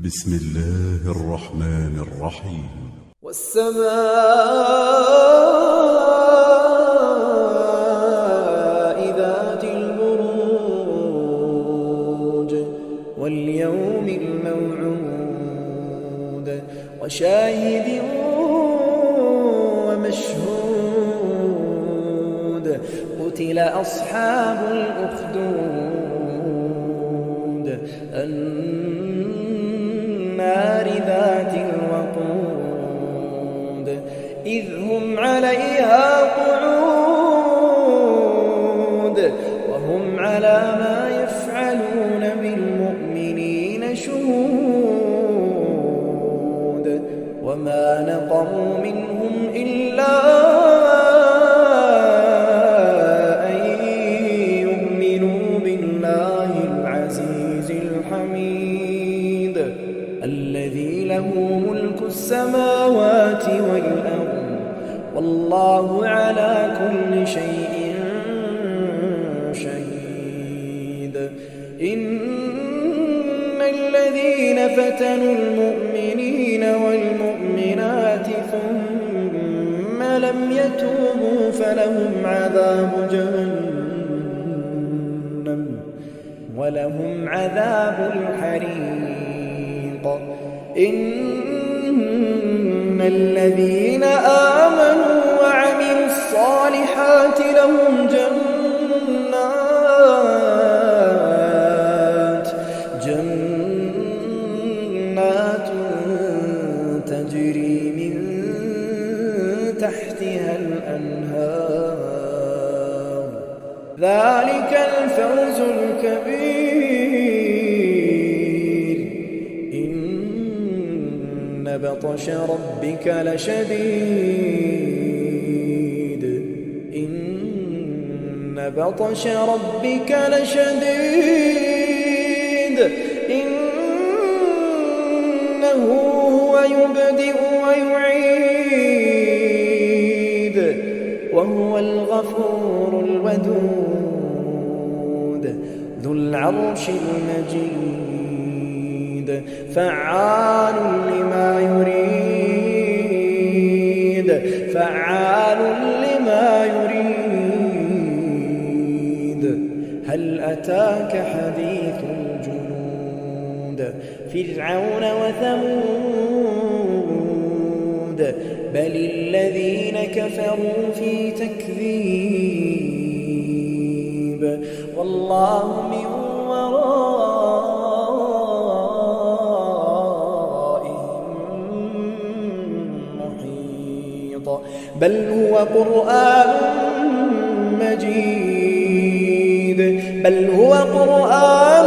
بسم الله الرحمن الرحيم. والسماء ذات البروج واليوم الموعود وشاهد ومشهود قتل أصحاب الأخدود النار ذات الوقود إذ هم عليها قعود وهم على ما يفعلون بالمؤمنين شهود وما نقموا منهم إلا أن يؤمنوا بالله العزيز الحميد الذي له ملك السماوات والأرض والله على كل شيء شهيد. إن الذين فتنوا المؤمنين والمؤمنات ثم لم يتوبوا فلهم عذاب جهنم ولهم عذاب الحريق. إن الذين آمنوا وعملوا الصالحات لهم جنات تجري من تحتها الأنهار ذلك الفوز الكبير. إن بطش ربك لشديد إن بطش ربك لشديد إنه هو يبدئ ويعيد وهو الغفور الودود ذو العرش المجيد فعال لما يريد فعال لما يريد. هل أتاك حديث الجنود فرعون وثمود بل الذين كفروا في تكذيب والله من بل هو قرآن مجيد بل هو قرآن